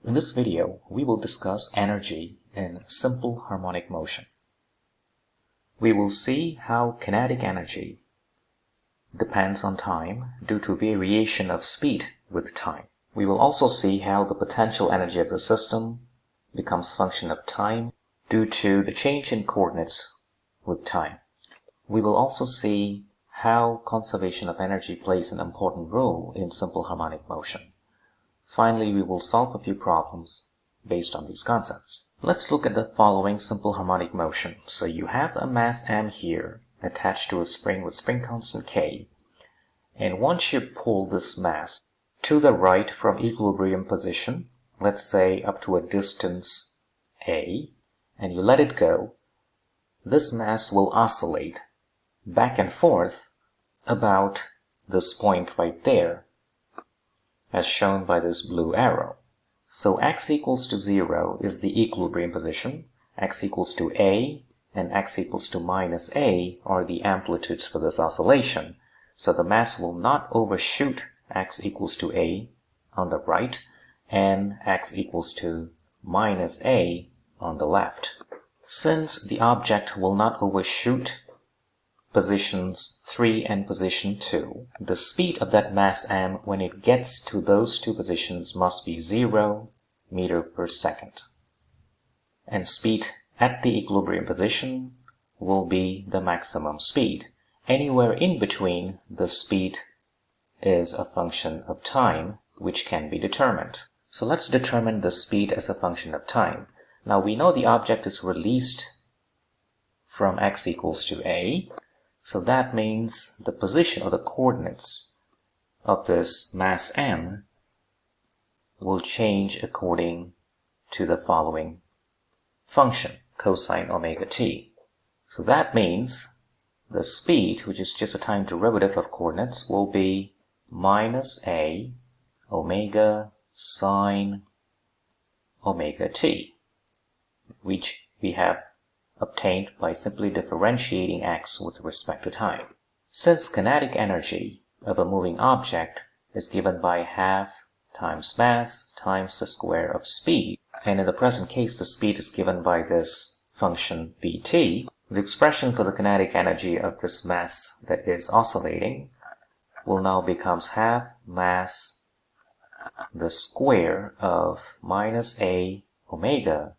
In this video, we will discuss energy in simple harmonic motion. We will see how kinetic energy depends on time due to variation of speed with time. We will also see how the potential energy of the system becomes function of time due to the change in coordinates with time. We will also see how conservation of energy plays an important role in simple harmonic motion. Finally, we will solve a few problems based on these concepts. Let's look at the following simple harmonic motion. So you have a mass m here attached to a spring with spring constant k, and once you pull this mass to the right from equilibrium position, let's say up to a distance a, and you let it go, this mass will oscillate back and forth about this point right there, as shown by this blue arrow. So x equals to 0 is the equilibrium position, x equals to a, and x equals to minus a are the amplitudes for this oscillation. So the mass will not overshoot x equals to a on the right and x equals to minus a on the left. Since the object will not overshoot positions 3 and position 2, the speed of that mass m when it gets to those two positions must be 0 meter per second. And speed at the equilibrium position will be the maximum speed. Anywhere in between, the speed is a function of time, which can be determined. So let's determine the speed as a function of time. Now we know the object is released from x equals to a, so that means the position or the coordinates of this mass m will change according to the following function, cosine omega t. So that means the speed, which is just a time derivative of coordinates, will be minus a omega sine omega t, which we have obtained by simply differentiating x with respect to time. Since kinetic energy of a moving object is given by half times mass times the square of speed, and in the present case the speed is given by this function vt, the expression for the kinetic energy of this mass that is oscillating will now becomes half mass the square of minus a omega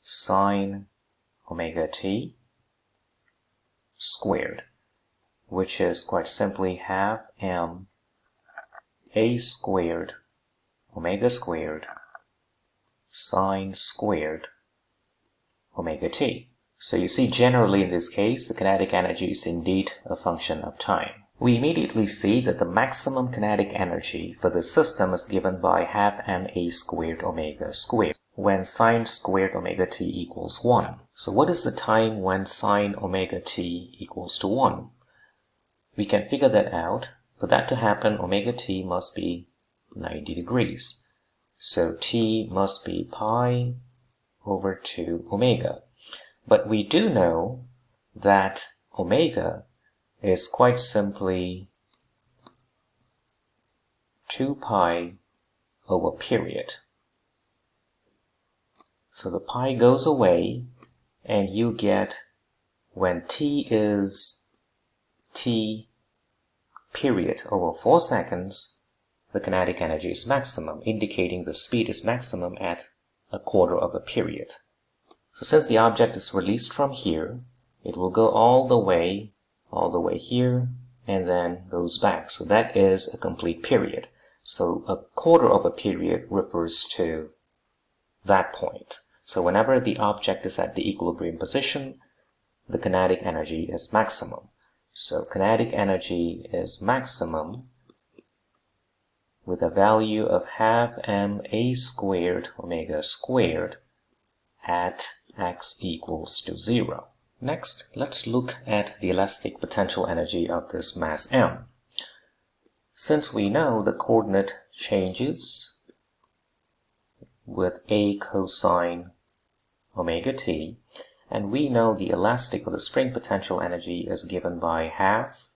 sine omega t squared, which is quite simply half m a squared omega squared sine squared omega t. So you see, generally in this case, the kinetic energy is indeed a function of time. We immediately see that the maximum kinetic energy for the system is given by half m a squared omega squared when sine squared omega t equals 1. So what is the time when sine omega t equals to 1? We can figure that out. For that to happen, omega t must be 90 degrees. So t must be pi over 2 omega. But we do know that omega is quite simply 2 pi over period. So the pi goes away and you get, when t is t period over 4 seconds, the kinetic energy is maximum, indicating the speed is maximum at a quarter of a period. So since the object is released from here, it will go all the way here, and then goes back. So that is a complete period. So a quarter of a period refers to that point. So whenever the object is at the equilibrium position, the kinetic energy is maximum. So kinetic energy is maximum with a value of half m a squared omega squared at x equals to 0. Next, let's look at the elastic potential energy of this mass m. Since we know the coordinate changes with a cosine omega t, and we know the elastic or the spring potential energy is given by half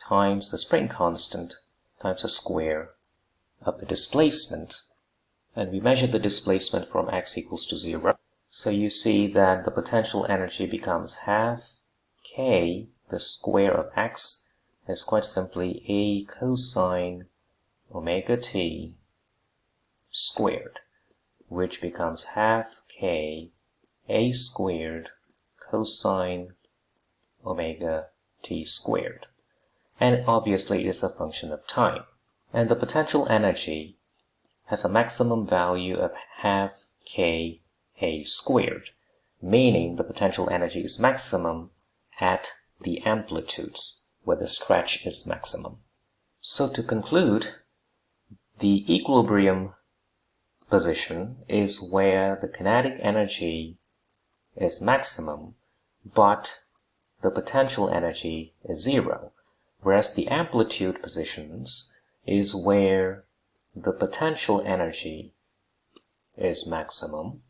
times the spring constant times the square of the displacement and we measure the displacement from x equals to 0. So you see that the potential energy becomes half k, the square of x, is quite simply a cosine omega t squared, which becomes half k a squared cosine omega t squared. And obviously it is a function of time. And the potential energy has a maximum value of half k a squared, meaning the potential energy is maximum at the amplitudes where the stretch is maximum. So to conclude, the equilibrium position is where the kinetic energy is maximum, but the potential energy is 0, whereas the amplitude positions is where the potential energy is maximum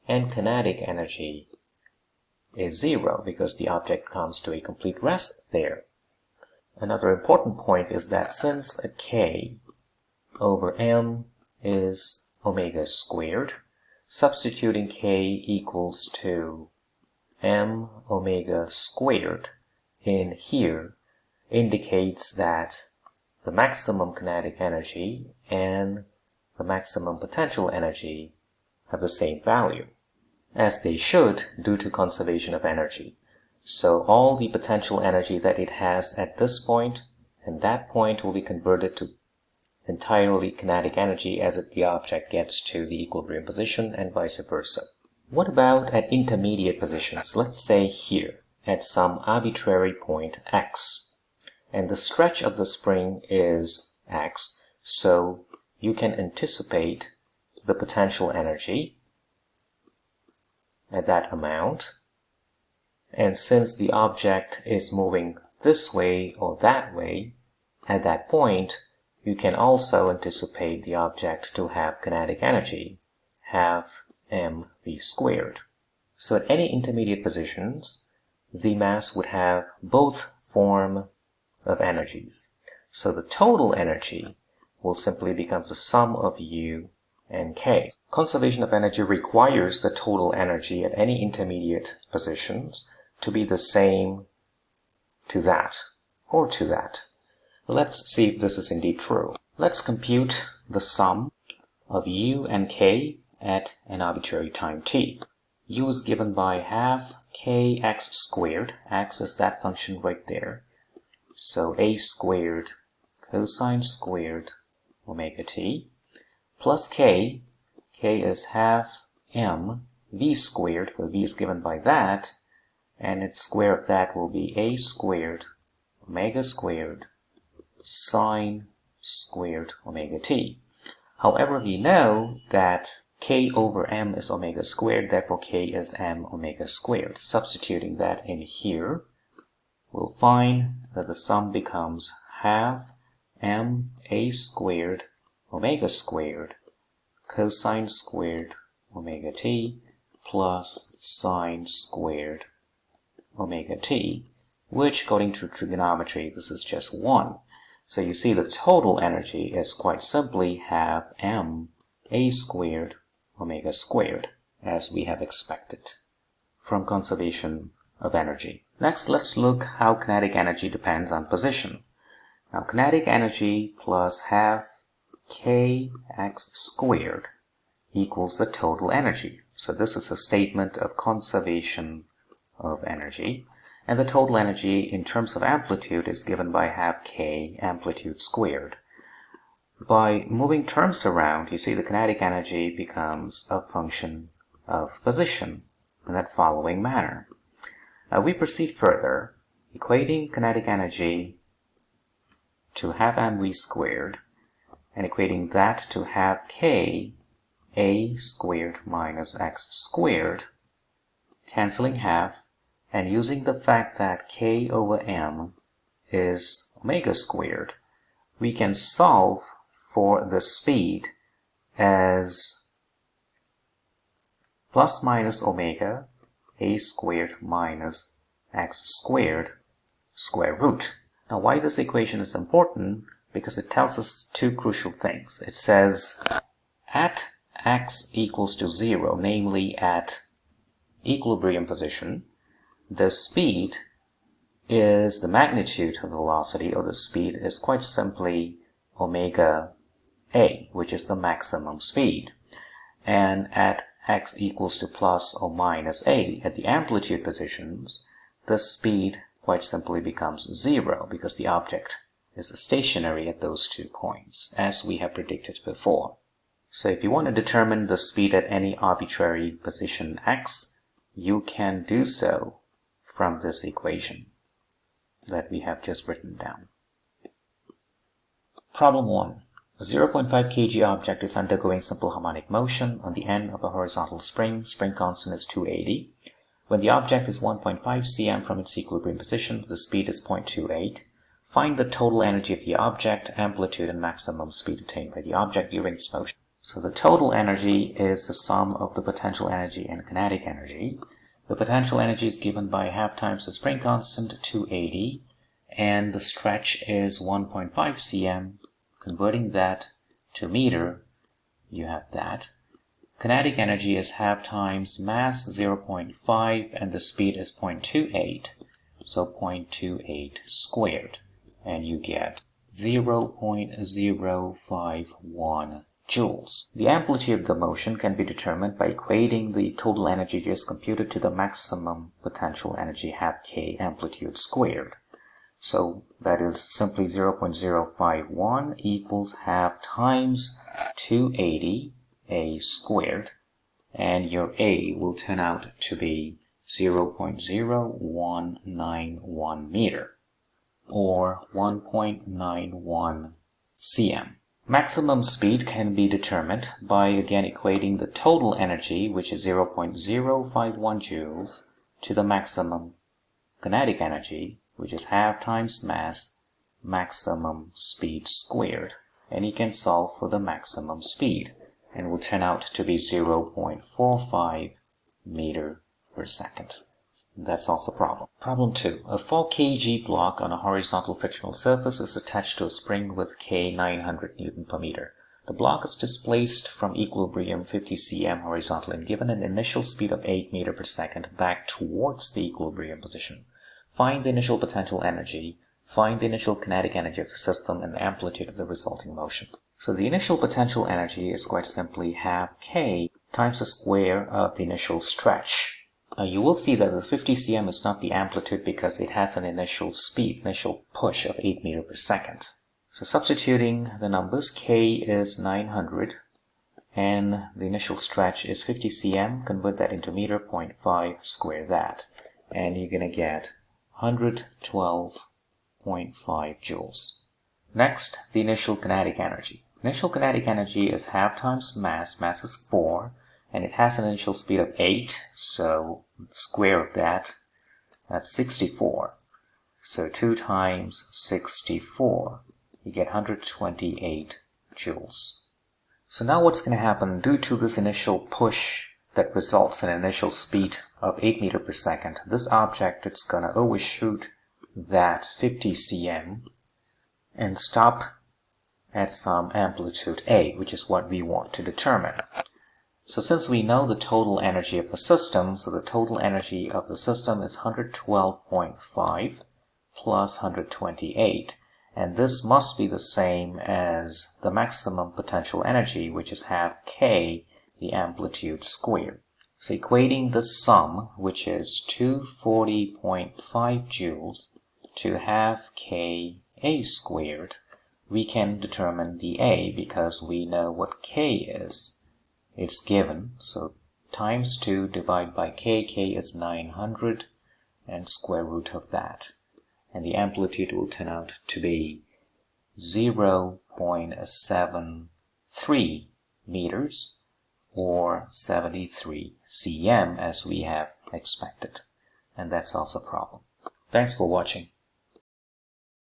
and kinetic energy is 0 because the object comes to a complete rest there. Another important point is that since a k over m is omega squared, substituting k equals to m omega squared in here indicates that the maximum kinetic energy and the maximum potential energy have the same value, as they should due to conservation of energy. So all the potential energy that it has at this point and that point will be converted to entirely kinetic energy as the object gets to the equilibrium position and vice versa. What about at intermediate positions? Let's say here at some arbitrary point x. And the stretch of the spring is x, so you can anticipate the potential energy at that amount. And since the object is moving this way or that way, at that point, you can also anticipate the object to have kinetic energy, half mv squared. So at any intermediate positions, the mass would have both form of energies. So the total energy will simply become the sum of U and K. Conservation of energy requires the total energy at any intermediate positions to be the same to that or to that. Let's see if this is indeed true. Let's compute the sum of U and K at an arbitrary time t. U is given by half kx squared. X is that function right there. So a squared cosine squared omega t plus k. K is half m v squared, where v is given by that, and its square of that will be a squared omega squared sine squared omega t. However, we know that k over m is omega squared, therefore k is m omega squared. Substituting that in here, we'll find that the sum becomes half m a squared omega squared cosine squared omega t plus sine squared omega t, which according to trigonometry, this is just 1. So you see the total energy is quite simply half m a squared omega squared, as we have expected from conservation of energy. Next, let's look how kinetic energy depends on position. Now, kinetic energy plus half kx squared equals the total energy. So this is a statement of conservation of energy. And the total energy in terms of amplitude is given by half k amplitude squared. By moving terms around, you see the kinetic energy becomes a function of position in that following manner. We proceed further, equating kinetic energy to half mv squared and equating that to half k a squared minus x squared, canceling half, and using the fact that k over m is omega squared, we can solve for the speed as plus minus omega a squared minus x squared square root. Now, why this equation is important? Because it tells us two crucial things. It says At x equals to 0, namely at equilibrium position, the speed is the magnitude of the velocity, or the speed is quite simply omega a, which is the maximum speed. And at x equals to plus or minus a, at the amplitude positions, the speed quite simply becomes 0 because the object is stationary at those 2 points, as we have predicted before. So if you want to determine the speed at any arbitrary position x, you can do so from this equation that we have just written down. Problem 1. A 0.5 kg object is undergoing simple harmonic motion on the end of a horizontal spring. Spring constant is 280. When the object is 1.5 cm from its equilibrium position, the speed is 0.28. Find the total energy of the object, amplitude, and maximum speed attained by the object during its motion. So the total energy is the sum of the potential energy and kinetic energy. The potential energy is given by half times the spring constant, 280, and the stretch is 1.5 cm. Converting that to meter, you have that. Kinetic energy is half times mass, 0.5, and the speed is 0.28, so 0.28 squared, and you get 0.051 joules. The amplitude of the motion can be determined by equating the total energy just computed to the maximum potential energy half k amplitude squared. So that is simply 0.051 equals half times 280 a squared, and your a will turn out to be 0.0191 meter, or 1.91 cm. Maximum speed can be determined by again equating the total energy, which is 0.051 joules, to the maximum kinetic energy, which is half times mass, maximum speed squared. And you can solve for the maximum speed, and will turn out to be 0.45 meter per second. That solves the problem. Problem 2. A 4 kg block on a horizontal frictional surface is attached to a spring with K 900 Newton per meter. The block is displaced from equilibrium 50 cm horizontally and given an initial speed of 8 meter per second back towards the equilibrium position. Find the initial potential energy, find the initial kinetic energy of the system, and the amplitude of the resulting motion. So the initial potential energy is quite simply half k times the square of the initial stretch. You will see that the 50 cm is not the amplitude because it has an initial speed, initial push of 8 meter per second. So substituting the numbers, k is 900 and the initial stretch is 50 cm, convert that into meter, 0.5, square that, and you're going to get 112.5 joules. Next, the initial kinetic energy. Initial kinetic energy is half times mass, mass is 4, and it has an initial speed of 8, so the square of that, that's 64. So 2 times 64, you get 128 joules. So now what's going to happen due to this initial push that results in an initial speed of 8 meter per second, this object, it's going to overshoot that 50 cm and stop at some amplitude A, which is what we want to determine. So since we know the total energy of the system, so the total energy of the system is 112.5 plus 128, and this must be the same as the maximum potential energy, which is half k, the amplitude squared. So equating the sum, which is 240.5 joules, to half k a squared, we can determine the a because we know what k is. It's given, so times 2 divided by k, k is 900, and square root of that. And the amplitude will turn out to be 0.73 meters, or 73 cm as we have expected. And that solves the problem. Thanks for watching.